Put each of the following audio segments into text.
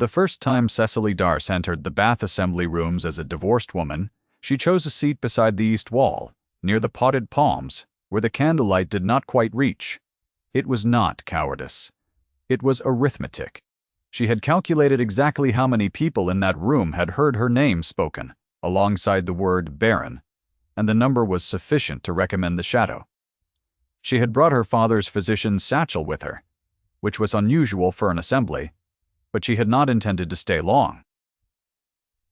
The first time Cecily Darce entered the Bath Assembly rooms as a divorced woman, she chose a seat beside the east wall, near the potted palms, where the candlelight did not quite reach. It was not cowardice. It was arithmetic. She had calculated exactly how many people in that room had heard her name spoken, alongside the word barren, and the number was sufficient to recommend the shadow. She had brought her father's physician's satchel with her, which was unusual for an assembly, but she had not intended to stay long.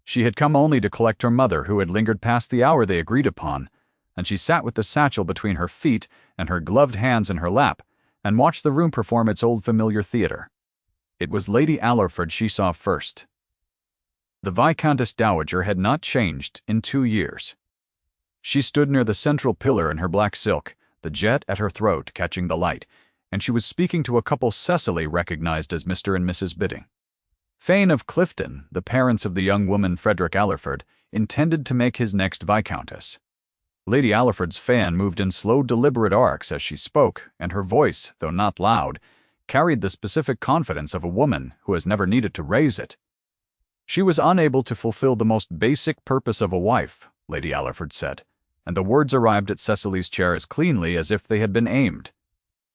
She had come only to collect her mother, who had lingered past the hour they agreed upon, and she sat with the satchel between her feet and her gloved hands in her lap, and watched the room perform its old familiar theater. It was Lady Allerford she saw first. The Viscountess Dowager had not changed in 2 years. She stood near the central pillar in her black silk, the jet at her throat catching the light, and she was speaking to a couple Cecily recognized as Mr. and Mrs. Bidding. Fane of Clifton, the parents of the young woman Frederick Allerford, intended to make his next Viscountess. Lady Allerford's fan moved in slow, deliberate arcs as she spoke, and her voice, though not loud, carried the specific confidence of a woman who has never needed to raise it. She was unable to fulfill the most basic purpose of a wife, Lady Allerford said, and the words arrived at Cecily's chair as cleanly as if they had been aimed.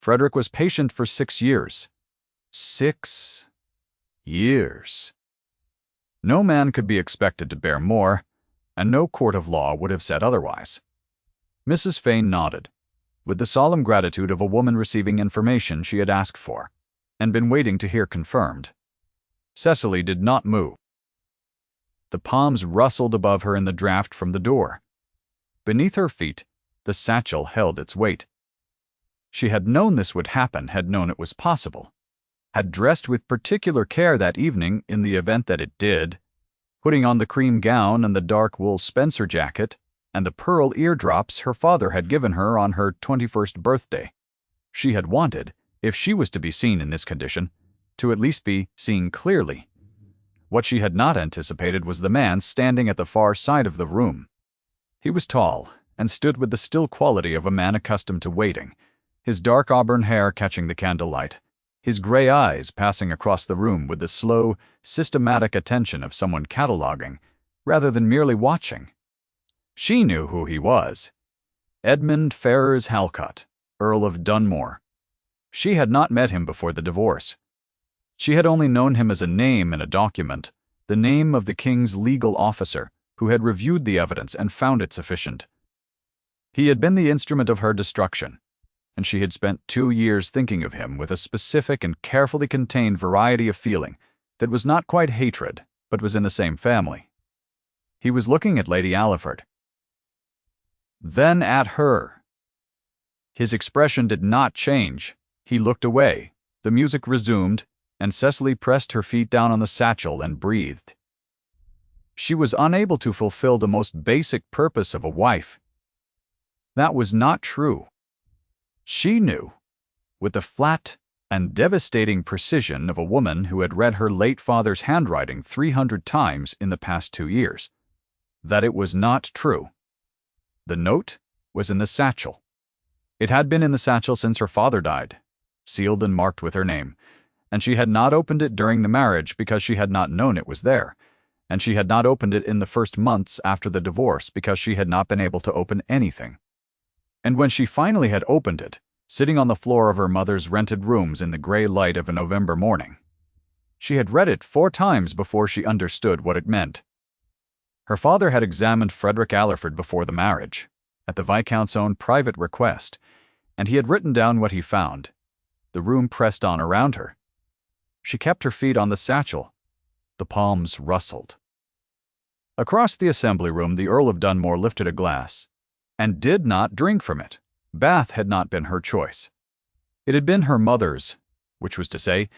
Frederick was patient for 6 years. 6 years. No man could be expected to bear more, and no court of law would have said otherwise. Mrs. Fane nodded, with the solemn gratitude of a woman receiving information she had asked for, and been waiting to hear confirmed. Cecily did not move. The palms rustled above her in the draught from the door. Beneath her feet, the satchel held its weight. She had known this would happen, had known it was possible, had dressed with particular care that evening in the event that it did, putting on the cream gown and the dark wool Spencer jacket and the pearl eardrops her father had given her on her 21st birthday. She had wanted, if she was to be seen in this condition, to at least be seen clearly. What she had not anticipated was the man standing at the far side of the room. He was tall and stood with the still quality of a man accustomed to waiting, his dark auburn hair catching the candlelight, his gray eyes passing across the room with the slow, systematic attention of someone cataloging, rather than merely watching. She knew who he was. Edmund Ferrers Halcott, Earl of Dunmore. She had not met him before the divorce. She had only known him as a name in a document, the name of the king's legal officer, who had reviewed the evidence and found it sufficient. He had been the instrument of her destruction, and she had spent 2 years thinking of him with a specific and carefully contained variety of feeling that was not quite hatred, but was in the same family. He was looking at Lady Allerford. Then at her. His expression did not change. He looked away, the music resumed, and Cecily pressed her feet down on the satchel and breathed. She was unable to fulfill the most basic purpose of a wife. That was not true. She knew, with the flat and devastating precision of a woman who had read her late father's handwriting 300 times in the past 2 years, that it was not true. The note was in the satchel. It had been in the satchel since her father died, sealed and marked with her name, and she had not opened it during the marriage because she had not known it was there, and she had not opened it in the first months after the divorce because she had not been able to open anything. And when she finally had opened it, sitting on the floor of her mother's rented rooms in the gray light of a November morning, she had read it 4 times before she understood what it meant. Her father had examined Frederick Allerford before the marriage, at the Viscount's own private request, and he had written down what he found. The room pressed on around her. She kept her feet on the satchel. The palms rustled. Across the assembly room, the Earl of Dunmore lifted a glass, and did not drink from it. Bath had not been her choice. It had been her mother's, which was to say,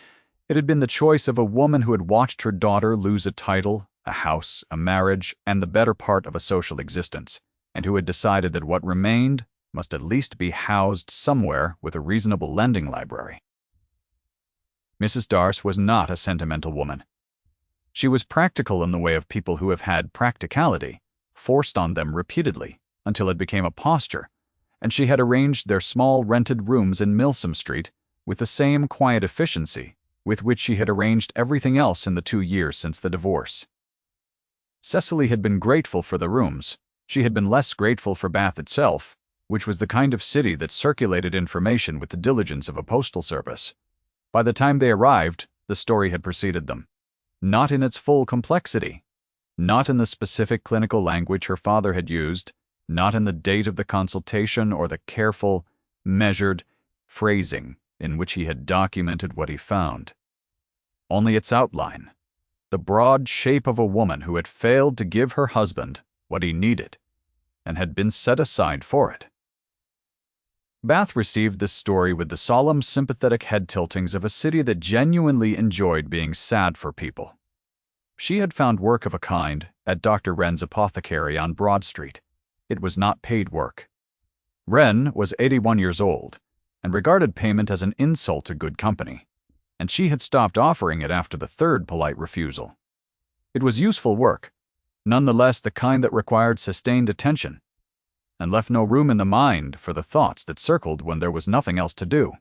it had been the choice of a woman who had watched her daughter lose a title, a house, a marriage, and the better part of a social existence, and who had decided that what remained must at least be housed somewhere with a reasonable lending library. Mrs. Darce was not a sentimental woman. She was practical in the way of people who have had practicality forced on them repeatedly until it became a posture, and she had arranged their small rented rooms in Milsom Street with the same quiet efficiency with which she had arranged everything else in the 2 years since the divorce. Cecily had been grateful for the rooms. She had been less grateful for Bath itself, which was the kind of city that circulated information with the diligence of a postal service. By the time they arrived, the story had preceded them. Not in its full complexity. Not in the specific clinical language her father had used, not in the date of the consultation or the careful, measured phrasing in which he had documented what he found. Only its outline, the broad shape of a woman who had failed to give her husband what he needed and had been set aside for it. Bath received this story with the solemn, sympathetic head tiltings of a city that genuinely enjoyed being sad for people. She had found work of a kind at Dr. Wren's apothecary on Broad Street. It was not paid work. Wren was 81 years old and regarded payment as an insult to good company, and she had stopped offering it after the third polite refusal. It was useful work, nonetheless the kind that required sustained attention, and left no room in the mind for the thoughts that circled when there was nothing else to do.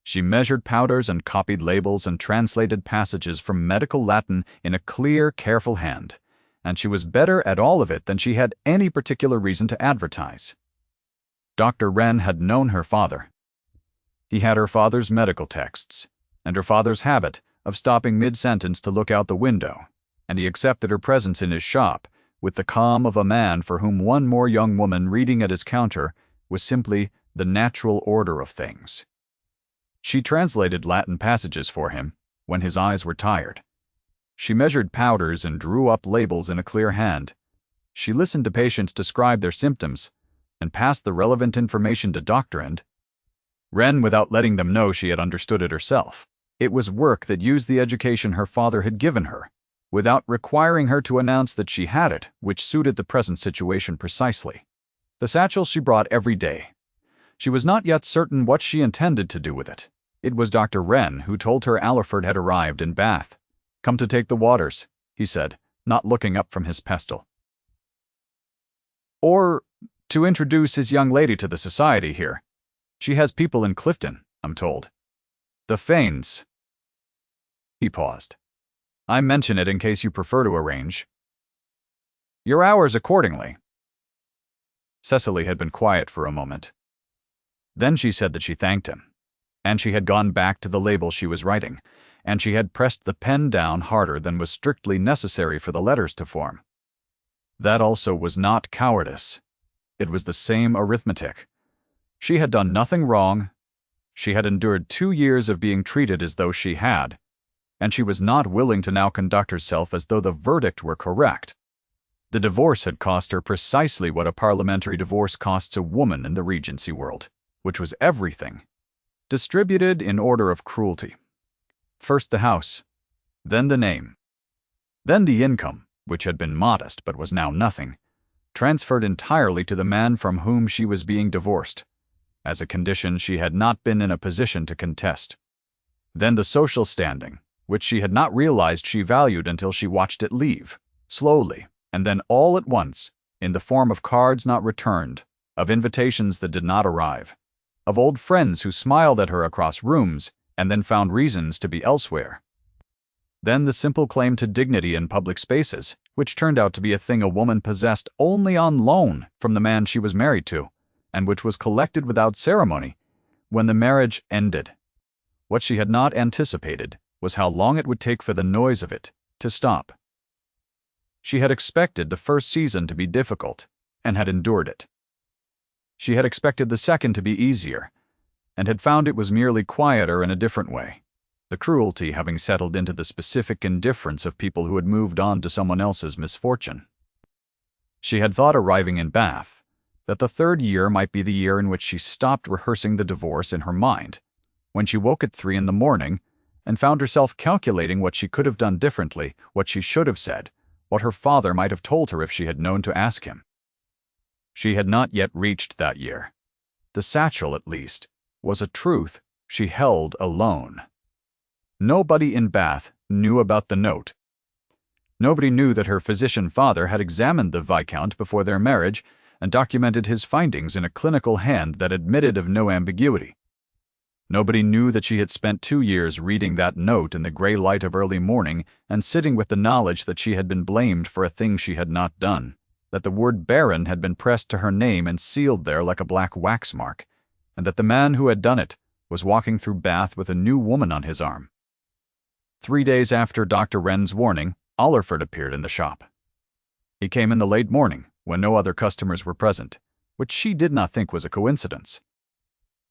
She measured powders and copied labels and translated passages from medical Latin in a clear, careful hand, and she was better at all of it than she had any particular reason to advertise. Dr. Wren had known her father. He had her father's medical texts, and her father's habit of stopping mid-sentence to look out the window, and he accepted her presence in his shop with the calm of a man for whom one more young woman reading at his counter was simply the natural order of things. She translated Latin passages for him when his eyes were tired. She measured powders and drew up labels in a clear hand. She listened to patients describe their symptoms and passed the relevant information to Dr. Wren without letting them know she had understood it herself. It was work that used the education her father had given her, without requiring her to announce that she had it, which suited the present situation precisely. The satchel she brought every day. She was not yet certain what she intended to do with it. It was Dr. Wren who told her Allerford had arrived in Bath. "Come to take the waters," he said, not looking up from his pestle. "Or to introduce his young lady to the society here. She has people in Clifton, I'm told. The Fanes." He paused. "I mention it in case you prefer to arrange your hours accordingly." Cecily had been quiet for a moment. Then she said that she thanked him, and she had gone back to the label she was writing, and she had pressed the pen down harder than was strictly necessary for the letters to form. That also was not cowardice. It was the same arithmetic. She had done nothing wrong. She had endured 2 years of being treated as though she had, and she was not willing to now conduct herself as though the verdict were correct. The divorce had cost her precisely what a parliamentary divorce costs a woman in the Regency world, which was everything, distributed in order of cruelty. First the house, then the name, then the income, which had been modest but was now nothing, transferred entirely to the man from whom she was being divorced, as a condition she had not been in a position to contest. Then the social standing, which she had not realized she valued until she watched it leave, slowly, and then all at once, in the form of cards not returned, of invitations that did not arrive, of old friends who smiled at her across rooms and then found reasons to be elsewhere. Then the simple claim to dignity in public spaces, which turned out to be a thing a woman possessed only on loan from the man she was married to, and which was collected without ceremony when the marriage ended. What she had not anticipated was how long it would take for the noise of it to stop. She had expected the first season to be difficult, and had endured it. She had expected the second to be easier, and had found it was merely quieter in a different way, the cruelty having settled into the specific indifference of people who had moved on to someone else's misfortune. She had thought arriving in Bath that the third year might be the year in which she stopped rehearsing the divorce in her mind, when she woke at 3 a.m. and found herself calculating what she could have done differently, what she should have said, what her father might have told her if she had known to ask him. She had not yet reached that year. The satchel, at least, was a truth she held alone. Nobody in Bath knew about the note. Nobody knew that her physician father had examined the Viscount before their marriage and documented his findings in a clinical hand that admitted of no ambiguity. Nobody knew that she had spent 2 years reading that note in the gray light of early morning and sitting with the knowledge that she had been blamed for a thing she had not done, that the word barren had been pressed to her name and sealed there like a black wax mark, and that the man who had done it was walking through Bath with a new woman on his arm. 3 days after Dr. Wren's warning, Allerford appeared in the shop. He came in the late morning, when no other customers were present, which she did not think was a coincidence.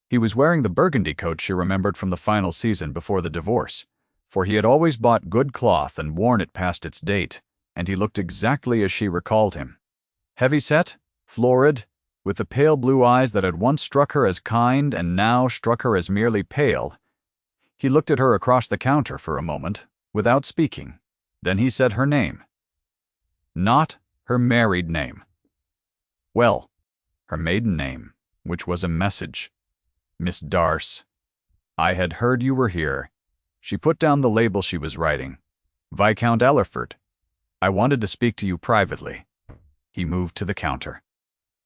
He was wearing the burgundy coat she remembered from the final season before the divorce, for he had always bought good cloth and worn it past its date, and he looked exactly as she recalled him. Heavy-set, florid, with the pale blue eyes that had once struck her as kind and now struck her as merely pale. He looked at her across the counter for a moment, without speaking. Then he said her name. Not her married name. Well, her maiden name, which was a message. Miss Darce. I had heard you were here. She put down the label she was writing. Viscount Allerford. I wanted to speak to you privately. He moved to the counter.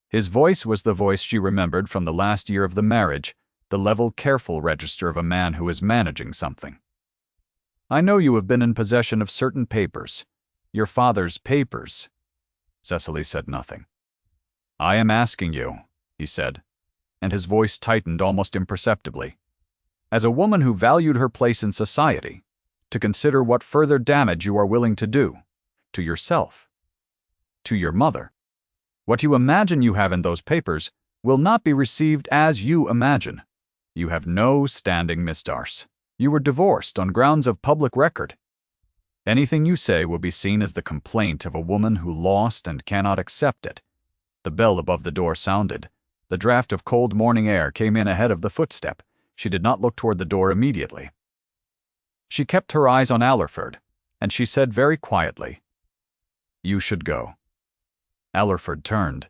His voice was the voice she remembered from the last year of the marriage, the level, careful register of a man who is managing something. I know you have been in possession of certain papers. Your father's papers. Cecily said nothing. I am asking you, he said, and his voice tightened almost imperceptibly, as a woman who valued her place in society, to consider what further damage you are willing to do, to yourself, to your mother. What you imagine you have in those papers will not be received as you imagine. You have no standing, Miss Darce. You were divorced on grounds of public record. Anything you say will be seen as the complaint of a woman who lost and cannot accept it. The bell above the door sounded. The draught of cold morning air came in ahead of the footstep. She did not look toward the door immediately. She kept her eyes on Allerford, and she said very quietly, You should go. Allerford turned.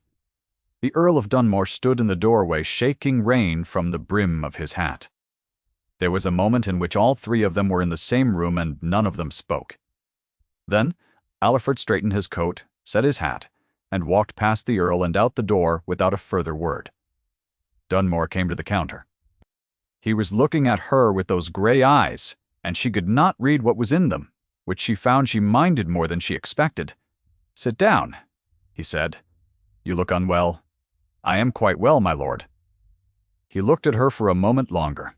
The Earl of Dunmore stood in the doorway, shaking rain from the brim of his hat. There was a moment in which all three of them were in the same room and none of them spoke. Then Allerford straightened his coat, set his hat, and walked past the Earl and out the door without a further word. Dunmore came to the counter. He was looking at her with those gray eyes, and she could not read what was in them, which she found she minded more than she expected. Sit down, he said. You look unwell. I am quite well, my lord. He looked at her for a moment longer.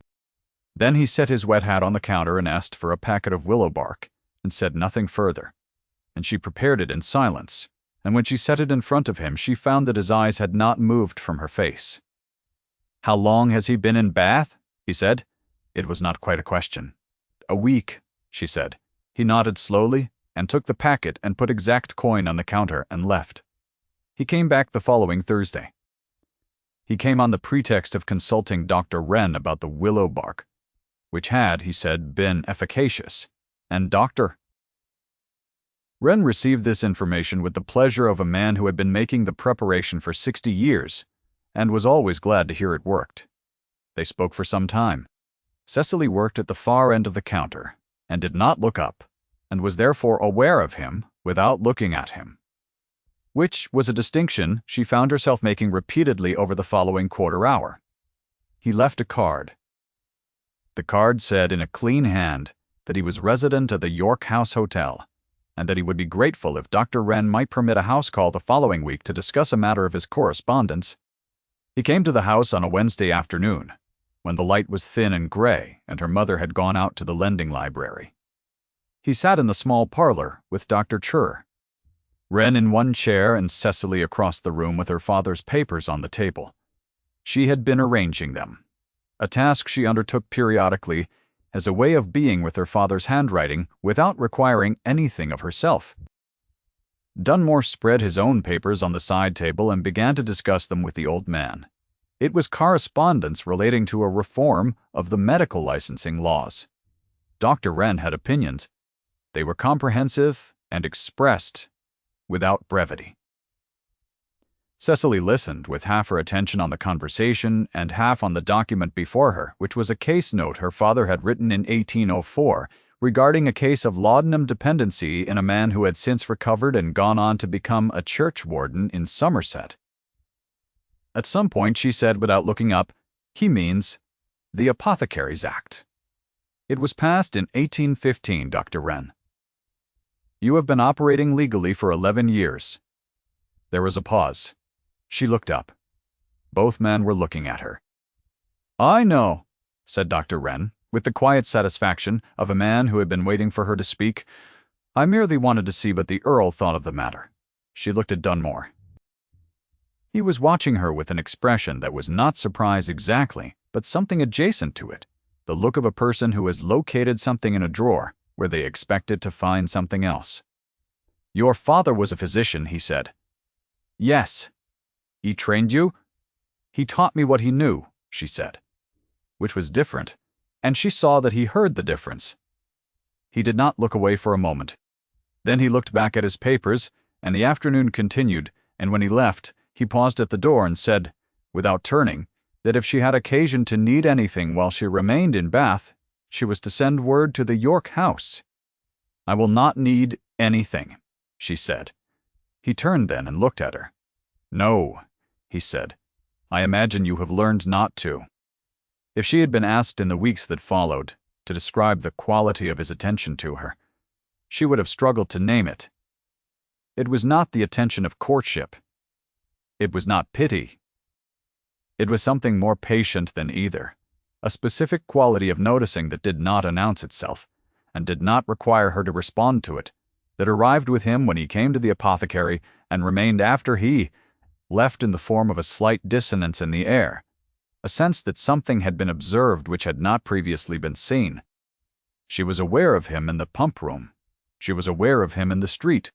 Then he set his wet hat on the counter and asked for a packet of willow bark, and said nothing further. And she prepared it in silence, and when she set it in front of him, she found that his eyes had not moved from her face. How long has he been in Bath? He said. It was not quite a question. A week, she said. He nodded slowly, and took the packet and put exact coin on the counter and left. He came back the following Thursday. He came on the pretext of consulting Dr. Wren about the willow bark, which had, he said, been efficacious, and Dr. Wren received this information with the pleasure of a man who had been making the preparation for 60 years, and was always glad to hear it worked. They spoke for some time. Cecily worked at the far end of the counter, and did not look up, and was therefore aware of him without looking at him, which was a distinction she found herself making repeatedly over the following quarter hour. He left a card. The card said in a clean hand that he was resident at the York House Hotel, and that he would be grateful if Dr. Wren might permit a house call the following week to discuss a matter of his correspondence. He came to the house on a Wednesday afternoon, when the light was thin and gray and her mother had gone out to the lending library. He sat in the small parlor with Dr. Chur, Wren in one chair and Cecily across the room with her father's papers on the table. She had been arranging them, a task she undertook periodically as a way of being with her father's handwriting without requiring anything of herself. Dunmore spread his own papers on the side table and began to discuss them with the old man. It was correspondence relating to a reform of the medical licensing laws. Dr. Wren had opinions. They were comprehensive and expressed without brevity. Cecily listened with half her attention on the conversation and half on the document before her, which was a case note her father had written in 1804 regarding a case of laudanum dependency in a man who had since recovered and gone on to become a churchwarden in Somerset. At some point she said without looking up, "He means The Apothecaries Act. It was passed in 1815, Dr. Wren. You have been operating legally for 11 years. There was a pause. She looked up. Both men were looking at her. I know, said Dr. Wren, with the quiet satisfaction of a man who had been waiting for her to speak. I merely wanted to see what the Earl thought of the matter. She looked at Dunmore. He was watching her with an expression that was not surprise exactly, but something adjacent to it, the look of a person who has located something in a drawer where they expected to find something else. Your father was a physician, he said. Yes. He trained you? He taught me what he knew, she said, which was different, and she saw that he heard the difference. He did not look away for a moment. Then he looked back at his papers, and the afternoon continued, and when he left, he paused at the door and said, without turning, that if she had occasion to need anything while she remained in Bath, she was to send word to the York House. I will not need anything, she said. He turned then and looked at her. No, he said. I imagine you have learned not to. If she had been asked in the weeks that followed to describe the quality of his attention to her, she would have struggled to name it. It was not the attention of courtship. It was not pity. It was something more patient than either, a specific quality of noticing that did not announce itself, and did not require her to respond to it, that arrived with him when he came to the apothecary and remained after he left in the form of a slight dissonance in the air, a sense that something had been observed which had not previously been seen. She was aware of him in the pump room. She was aware of him in the street.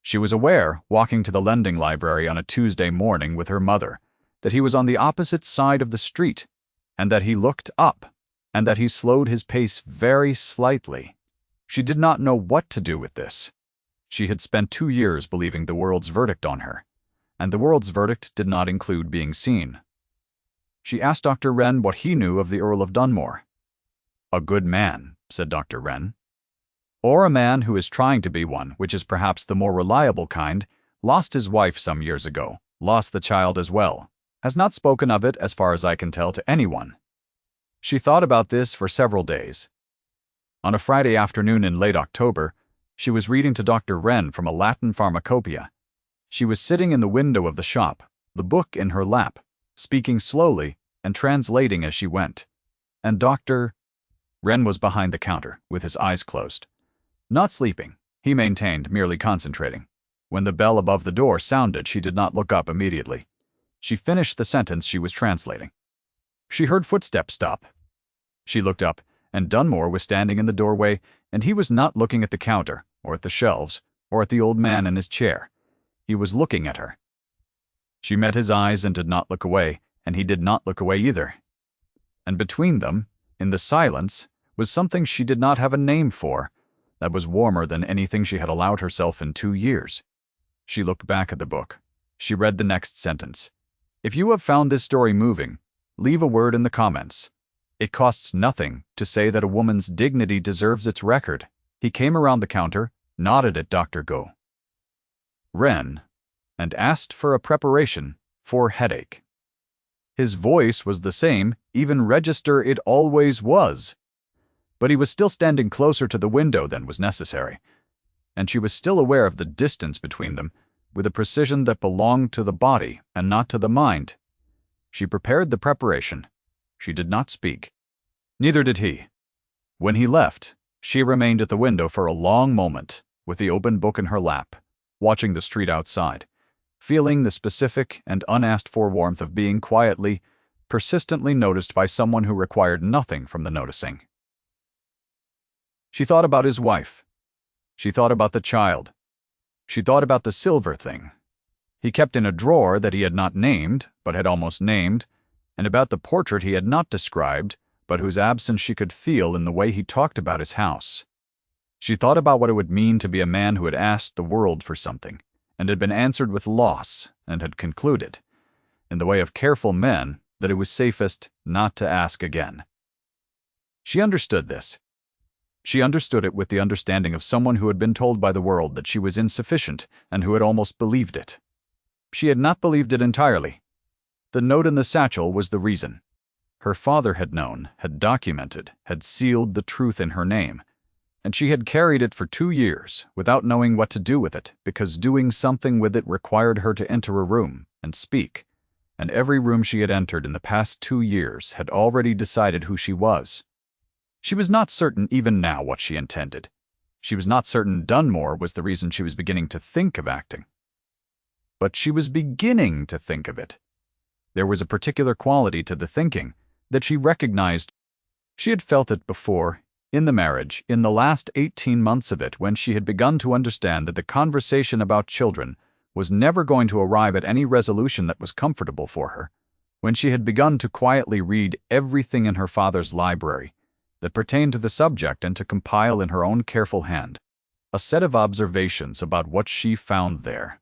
She was aware, walking to the lending library on a Tuesday morning with her mother, that he was on the opposite side of the street, and that he looked up, and that he slowed his pace very slightly. She did not know what to do with this. She had spent 2 years believing the world's verdict on her, and the world's verdict did not include being seen. She asked Dr. Wren what he knew of the Earl of Dunmore. A good man, said Dr. Wren. Or a man who is trying to be one, which is perhaps the more reliable kind, lost his wife some years ago, lost the child as well, has not spoken of it as far as I can tell to anyone. She thought about this for several days. On a Friday afternoon in late October, she was reading to Dr. Wren from a Latin pharmacopoeia. She was sitting in the window of the shop, the book in her lap, speaking slowly and translating as she went. And Dr. Wren was behind the counter, with his eyes closed. Not sleeping, he maintained, merely concentrating. When the bell above the door sounded, she did not look up immediately. She finished the sentence she was translating. She heard footsteps stop. She looked up, and Dunmore was standing in the doorway, and he was not looking at the counter, or at the shelves, or at the old man in his chair. He was looking at her. She met his eyes and did not look away, and he did not look away either. And between them, in the silence, was something she did not have a name for, that was warmer than anything she had allowed herself in 2 years. She looked back at the book. She read the next sentence. If you have found this story moving, leave a word in the comments. It costs nothing to say that a woman's dignity deserves its record. He came around the counter, nodded at Dr. Wren, and asked for a preparation for headache. His voice was the same, even register it always was. But he was still standing closer to the window than was necessary, and she was still aware of the distance between them, with a precision that belonged to the body and not to the mind. She prepared the preparation. She did not speak. Neither did he. When he left, she remained at the window for a long moment, with the open book in her lap, watching the street outside, feeling the specific and unasked-for warmth of being quietly, persistently noticed by someone who required nothing from the noticing. She thought about his wife. She thought about the child. She thought about the silver thing he kept in a drawer that he had not named, but had almost named, and about the portrait he had not described, but whose absence she could feel in the way he talked about his house. She thought about what it would mean to be a man who had asked the world for something, and had been answered with loss, and had concluded, in the way of careful men, that it was safest not to ask again. She understood this. She understood it with the understanding of someone who had been told by the world that she was insufficient and who had almost believed it. She had not believed it entirely. The note in the satchel was the reason. Her father had known, had documented, had sealed the truth in her name, and she had carried it for 2 years without knowing what to do with it because doing something with it required her to enter a room and speak, and every room she had entered in the past 2 years had already decided who she was. She was not certain even now what she intended. She was not certain Dunmore was the reason she was beginning to think of acting. But she was beginning to think of it. There was a particular quality to the thinking that she recognized. She had felt it before, in the marriage, in the last 18 months of it, when she had begun to understand that the conversation about children was never going to arrive at any resolution that was comfortable for her, when she had begun to quietly read everything in her father's library that pertained to the subject and to compile in her own careful hand a set of observations about what she found there.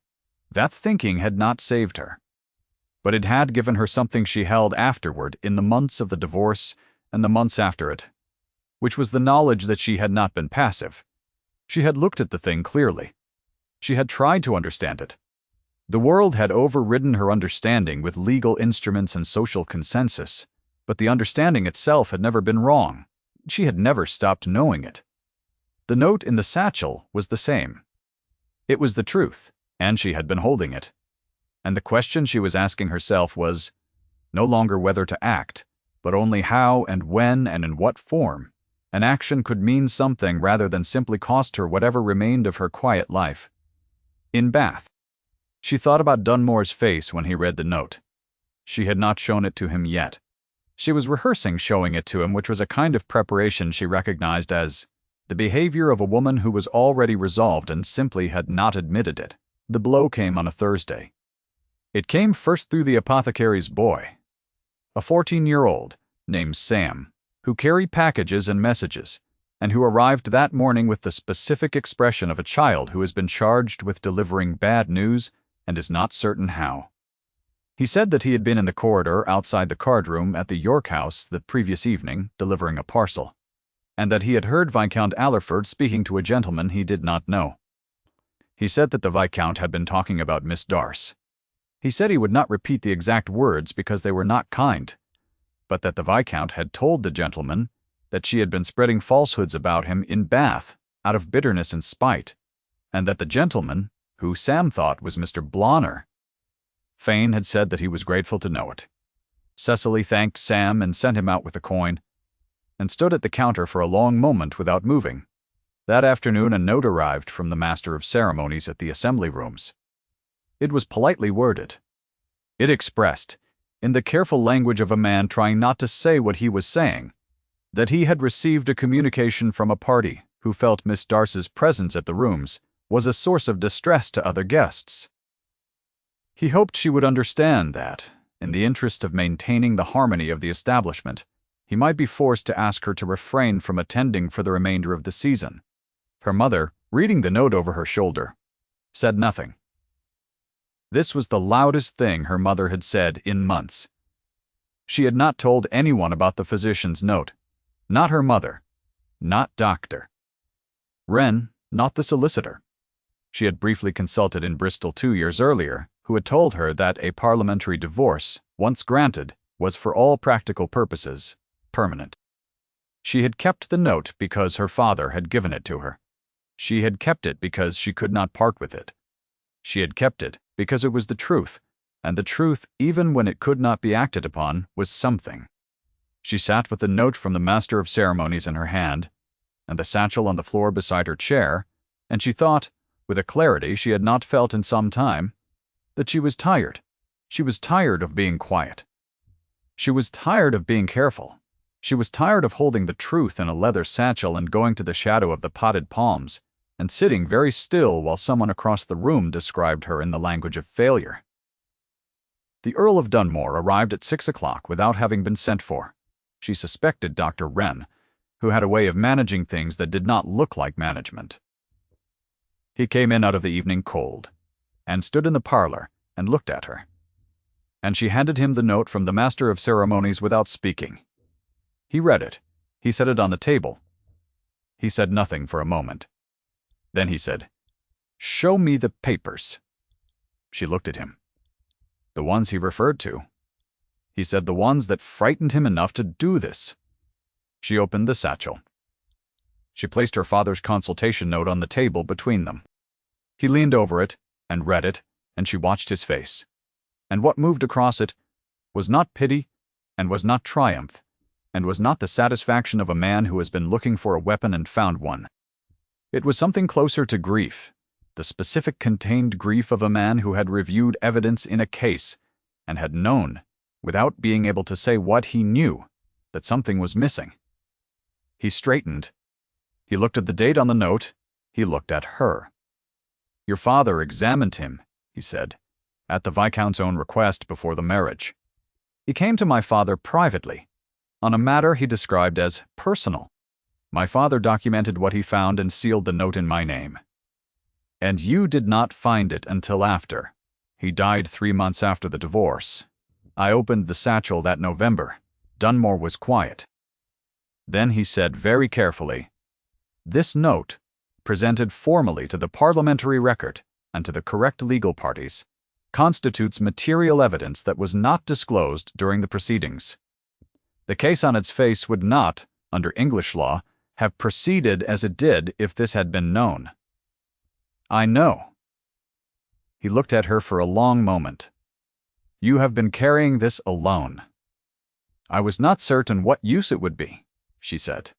That thinking had not saved her, but it had given her something she held afterward in the months of the divorce and the months after it, which was the knowledge that she had not been passive. She had looked at the thing clearly. She had tried to understand it. The world had overridden her understanding with legal instruments and social consensus, but the understanding itself had never been wrong. She had never stopped knowing it. The note in the satchel was the same. It was the truth, and she had been holding it. And the question she was asking herself was no longer whether to act, but only how and when and in what form. An action could mean something rather than simply cost her whatever remained of her quiet life. In Bath, she thought about Dunmore's face when he read the note. She had not shown it to him yet. She was rehearsing showing it to him, which was a kind of preparation she recognized as the behavior of a woman who was already resolved and simply had not admitted it. The blow came on a Thursday. It came first through the apothecary's boy, a 14-year-old named Sam, who carried packages and messages, and who arrived that morning with the specific expression of a child who has been charged with delivering bad news and is not certain how. He said that he had been in the corridor outside the card room at the York House the previous evening delivering a parcel, and that he had heard Viscount Allerford speaking to a gentleman he did not know. He said that the Viscount had been talking about Miss Darce. He said he would not repeat the exact words because they were not kind, but that the Viscount had told the gentleman that she had been spreading falsehoods about him in Bath out of bitterness and spite, and that the gentleman, who Sam thought was Mr. Blonner, Fane had said that he was grateful to know it. Cecily thanked Sam and sent him out with the coin, and stood at the counter for a long moment without moving. That afternoon a note arrived from the Master of Ceremonies at the Assembly Rooms. It was politely worded. It expressed, in the careful language of a man trying not to say what he was saying, that he had received a communication from a party who felt Miss Darce's presence at the rooms was a source of distress to other guests. He hoped she would understand that, in the interest of maintaining the harmony of the establishment, he might be forced to ask her to refrain from attending for the remainder of the season. Her mother, reading the note over her shoulder, said nothing. This was the loudest thing her mother had said in months. She had not told anyone about the physician's note. Not her mother. Not Dr. Wren, not the solicitor. She had briefly consulted in Bristol 2 years earlier, who had told her that a parliamentary divorce, once granted, was for all practical purposes permanent. She had kept the note because her father had given it to her. She had kept it because she could not part with it. She had kept it because it was the truth, and the truth, even when it could not be acted upon, was something. She sat with the note from the Master of Ceremonies in her hand, and the satchel on the floor beside her chair, and she thought, with a clarity she had not felt in some time, that she was tired. She was tired of being quiet. She was tired of being careful. She was tired of holding the truth in a leather satchel and going to the shadow of the potted palms, and sitting very still while someone across the room described her in the language of failure. The Earl of Dunmore arrived at 6 o'clock without having been sent for. She suspected Dr. Wren, who had a way of managing things that did not look like management. He came in out of the evening cold, and stood in the parlor and looked at her. And she handed him the note from the Master of Ceremonies without speaking. He read it. He set it on the table. He said nothing for a moment. Then he said, "Show me the papers." She looked at him. The ones he referred to. He said the ones that frightened him enough to do this. She opened the satchel. She placed her father's consultation note on the table between them. He leaned over it and read it, and she watched his face. And what moved across it was not pity, and was not triumph, and was not the satisfaction of a man who has been looking for a weapon and found one. It was something closer to grief, the specific contained grief of a man who had reviewed evidence in a case and had known, without being able to say what he knew, that something was missing. He straightened. He looked at the date on the note. He looked at her. "Your father examined him," he said, "at the Viscount's own request before the marriage. He came to my father privately, on a matter he described as personal. My father documented what he found and sealed the note in my name. And you did not find it until after. He died 3 months after the divorce. I opened the satchel that November. Dunmore was quiet. Then he said very carefully, 'This note, presented formally to the parliamentary record and to the correct legal parties, constitutes material evidence that was not disclosed during the proceedings. The case on its face would not, under English law, have proceeded as it did if this had been known. I know.' He looked at her for a long moment. 'You have been carrying this alone.' 'I was not certain what use it would be,' she said.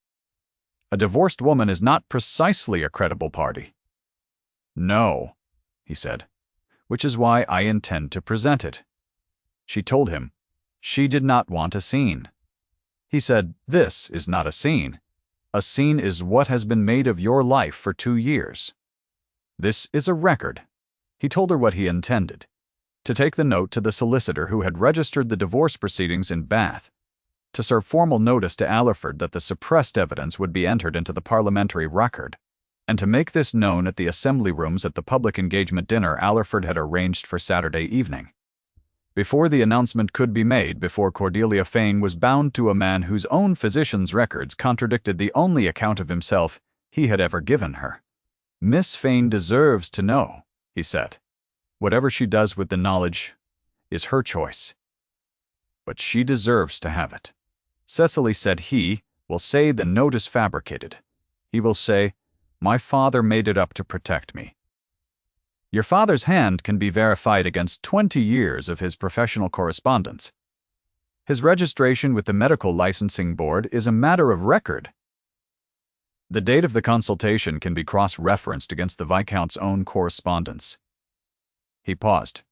'A divorced woman is not precisely a credible party.' 'No,' he said, 'which is why I intend to present it.' She told him she did not want a scene. He said, 'This is not a scene. A scene is what has been made of your life for 2 years. This is a record.' He told her what he intended: to take the note to the solicitor who had registered the divorce proceedings in Bath, to serve formal notice to Allerford that the suppressed evidence would be entered into the parliamentary record, and to make this known at the assembly rooms at the public engagement dinner Allerford had arranged for Saturday evening. Before the announcement could be made, before Cordelia Fane was bound to a man whose own physician's records contradicted the only account of himself he had ever given her. 'Miss Fane deserves to know,' he said. 'Whatever she does with the knowledge is her choice. But she deserves to have it. Cecily,' said he, "will say the note is fabricated. He will say, 'My father made it up to protect me.' Your father's hand can be verified against 20 years of his professional correspondence. His registration with the Medical Licensing Board is a matter of record. The date of the consultation can be cross-referenced against the Viscount's own correspondence." He paused.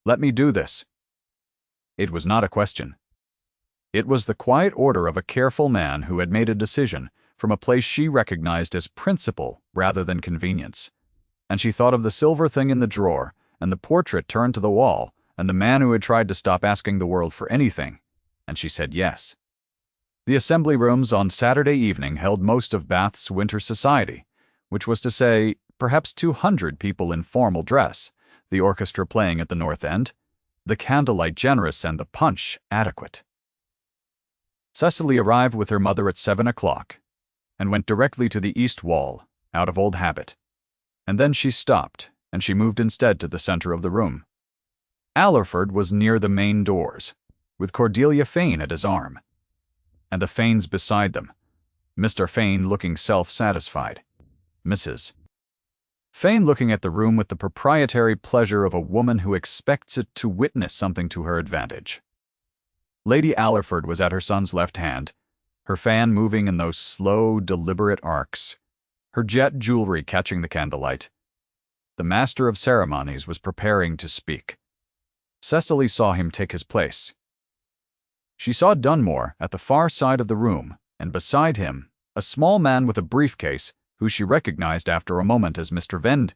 "Let me do this." It was not a question. It was the quiet order of a careful man who had made a decision from a place she recognized as principle rather than convenience. And she thought of the silver thing in the drawer, and the portrait turned to the wall, and the man who had tried to stop asking the world for anything, and she said yes. The assembly rooms on Saturday evening held most of Bath's winter society, which was to say, perhaps 200 people in formal dress, the orchestra playing at the north end, the candlelight generous and the punch adequate. Cecily arrived with her mother at 7 o'clock, and went directly to the east wall, out of old habit. And then she stopped, and she moved instead to the center of the room. Allerford was near the main doors, with Cordelia Fane at his arm, and the Fanes beside them, Mr. Fane looking self-satisfied, Mrs. Fane looking at the room with the proprietary pleasure of a woman who expects it to witness something to her advantage. Lady Allerford was at her son's left hand, her fan moving in those slow, deliberate arcs, her jet jewelry catching the candlelight. The master of ceremonies was preparing to speak. Cecily saw him take his place. She saw Dunmore at the far side of the room, and beside him, a small man with a briefcase, who she recognized after a moment as Mr. Vend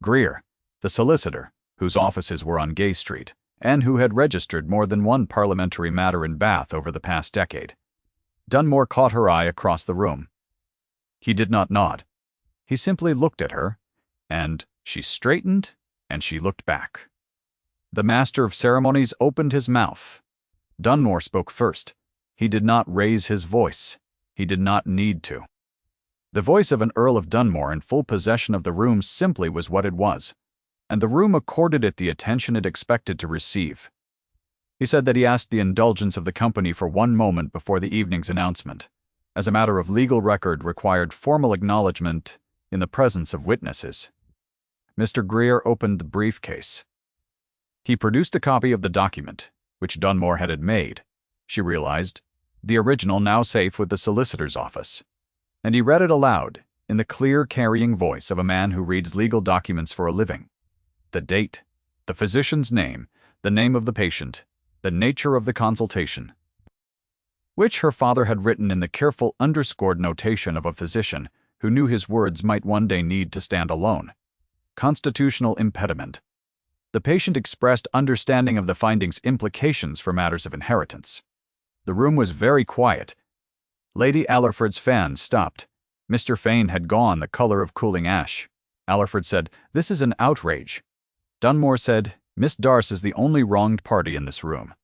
Greer, the solicitor, whose offices were on Gay Street, and who had registered more than one parliamentary matter in Bath over the past decade. Dunmore caught her eye across the room. He did not nod. He simply looked at her, and she straightened, and she looked back. The master of ceremonies opened his mouth. Dunmore spoke first. He did not raise his voice. He did not need to. The voice of an Earl of Dunmore in full possession of the room simply was what it was, and the room accorded it the attention it expected to receive. He said that he asked the indulgence of the company for one moment before the evening's announcement, as a matter of legal record required formal acknowledgement in the presence of witnesses. Mr. Greer opened the briefcase. He produced a copy of the document, which Dunmore had made, she realized, the original now safe with the solicitor's office, and he read it aloud in the clear, carrying voice of a man who reads legal documents for a living. The date, the physician's name, the name of the patient, the nature of the consultation, which her father had written in the careful underscored notation of a physician who knew his words might one day need to stand alone. Constitutional impediment. The patient expressed understanding of the findings' implications for matters of inheritance. The room was very quiet. Lady Allerford's fan stopped. Mr. Fane had gone the color of cooling ash. Allerford said, "This is an outrage." Dunmore said, "Miss Darce is the only wronged party in this room,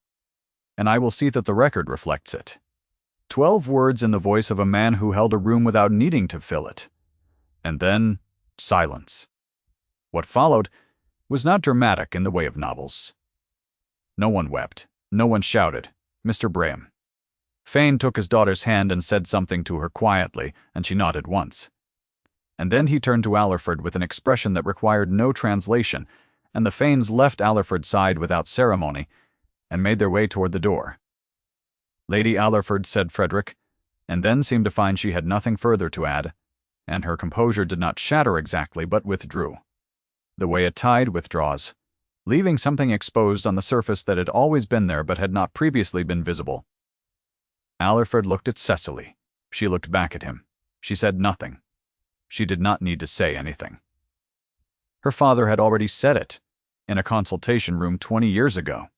and I will see that the record reflects it." 12 words in the voice of a man who held a room without needing to fill it. And then, silence. What followed was not dramatic in the way of novels. No one wept. No one shouted. Mr. Braham. Fane took his daughter's hand and said something to her quietly, and she nodded once. And then he turned to Allerford with an expression that required no translation, and the Fanes left Allerford's side without ceremony and made their way toward the door. "Lady Allerford," said Frederick, and then seemed to find she had nothing further to add, and her composure did not shatter exactly, but withdrew, the way a tide withdraws, leaving something exposed on the surface that had always been there but had not previously been visible. Allerford looked at Cecily. She looked back at him. She said nothing. She did not need to say anything. Her father had already said it, in a consultation room 20 years ago,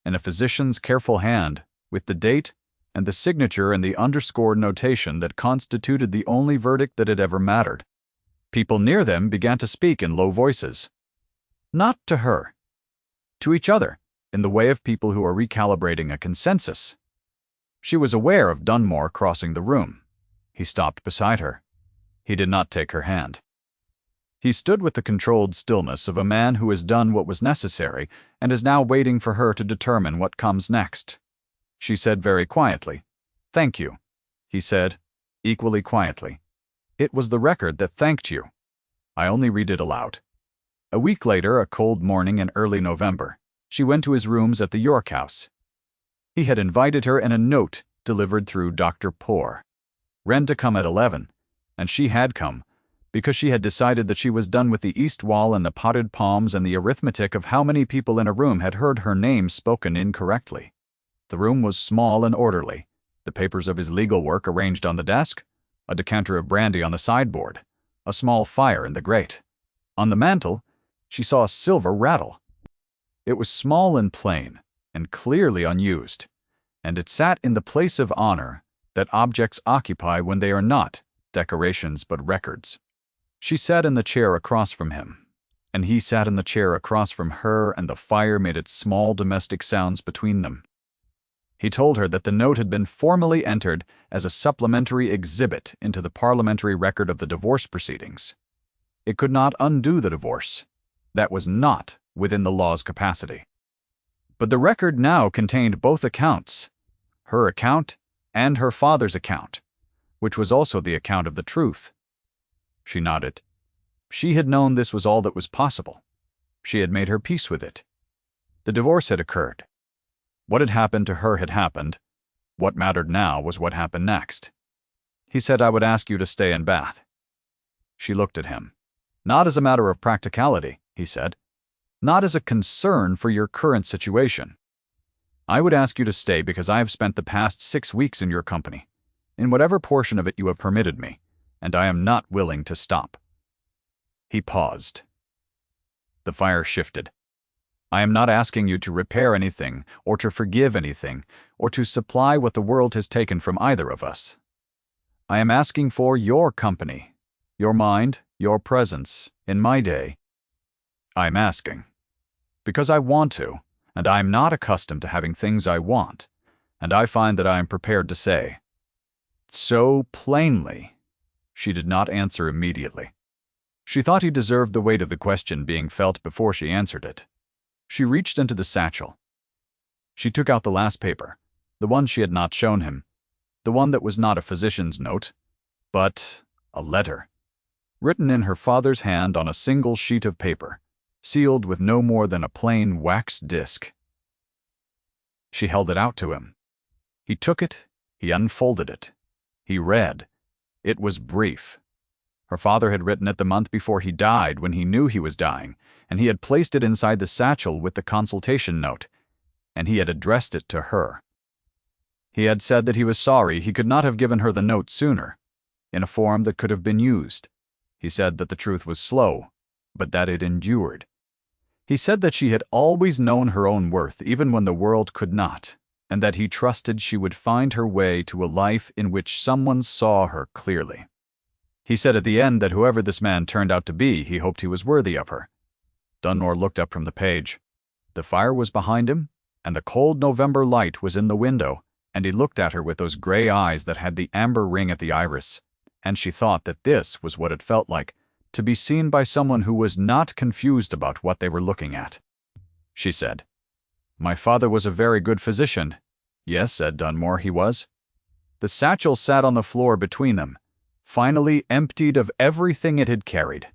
in a physician's careful hand, with the date and the signature and the underscored notation that constituted the only verdict that had ever mattered. People near them began to speak in low voices. Not to her. To each other, in the way of people who are recalibrating a consensus. She was aware of Dunmore crossing the room. He stopped beside her. He did not take her hand. He stood with the controlled stillness of a man who has done what was necessary and is now waiting for her to determine what comes next. She said very quietly, "Thank you," he said, equally quietly. "It was the record that thanked you. I only read it aloud." A week later, a cold morning in early November, she went to his rooms at the York House. He had invited her in a note delivered through Dr. Poor. Wren to come at 11, and she had come, because she had decided that she was done with the east wall and the potted palms and the arithmetic of how many people in a room had heard her name spoken incorrectly. The room was small and orderly, the papers of his legal work arranged on the desk, a decanter of brandy on the sideboard, a small fire in the grate. On the mantel, she saw a silver rattle. It was small and plain, and clearly unused, and it sat in the place of honor that objects occupy when they are not decorations but records. She sat in the chair across from him, and he sat in the chair across from her, and the fire made its small domestic sounds between them. He told her that the note had been formally entered as a supplementary exhibit into the parliamentary record of the divorce proceedings. It could not undo the divorce. That was not within the law's capacity. But the record now contained both accounts, her account and her father's account, which was also the account of the truth. She nodded. She had known this was all that was possible. She had made her peace with it. The divorce had occurred. What had happened to her had happened. What mattered now was what happened next. He said, "I would ask you to stay in Bath." She looked at him. "Not as a matter of practicality," he said. "Not as a concern for your current situation. I would ask you to stay because I have spent the past 6 weeks in your company, in whatever portion of it you have permitted me, and I am not willing to stop." He paused. The fire shifted. "I am not asking you to repair anything, or to forgive anything, or to supply what the world has taken from either of us. I am asking for your company, your mind, your presence, in my day. I am asking because I want to, and I am not accustomed to having things I want, and I find that I am prepared to say." So plainly. She did not answer immediately. She thought he deserved the weight of the question being felt before she answered it. She reached into the satchel. She took out the last paper, the one she had not shown him, the one that was not a physician's note, but a letter, written in her father's hand on a single sheet of paper, sealed with no more than a plain wax disc. She held it out to him. He took it, he unfolded it. He read. It was brief. Her father had written it the month before he died, when he knew he was dying, and he had placed it inside the satchel with the consultation note, and he had addressed it to her. He had said that he was sorry he could not have given her the note sooner, in a form that could have been used. He said that the truth was slow, but that it endured. He said that she had always known her own worth, even when the world could not, and that he trusted she would find her way to a life in which someone saw her clearly. He said at the end that whoever this man turned out to be, he hoped he was worthy of her. Dunmore looked up from the page. The fire was behind him, and the cold November light was in the window, and he looked at her with those gray eyes that had the amber ring at the iris, and she thought that this was what it felt like, to be seen by someone who was not confused about what they were looking at. She said, "My father was a very good physician." "Yes," said Dunmore, "he was." The satchel sat on the floor between them, finally emptied of everything it had carried.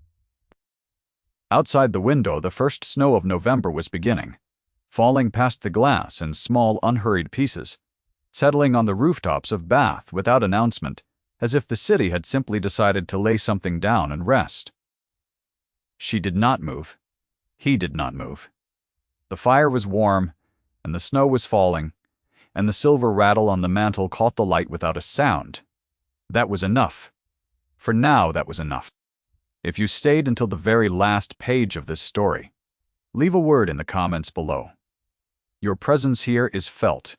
Outside the window, the first snow of November was beginning, falling past the glass in small, unhurried pieces, settling on the rooftops of Bath without announcement, as if the city had simply decided to lay something down and rest. She did not move. He did not move. The fire was warm, and the snow was falling, and the silver rattle on the mantel caught the light without a sound. That was enough. For now, that was enough. If you stayed until the very last page of this story, leave a word in the comments below. Your presence here is felt,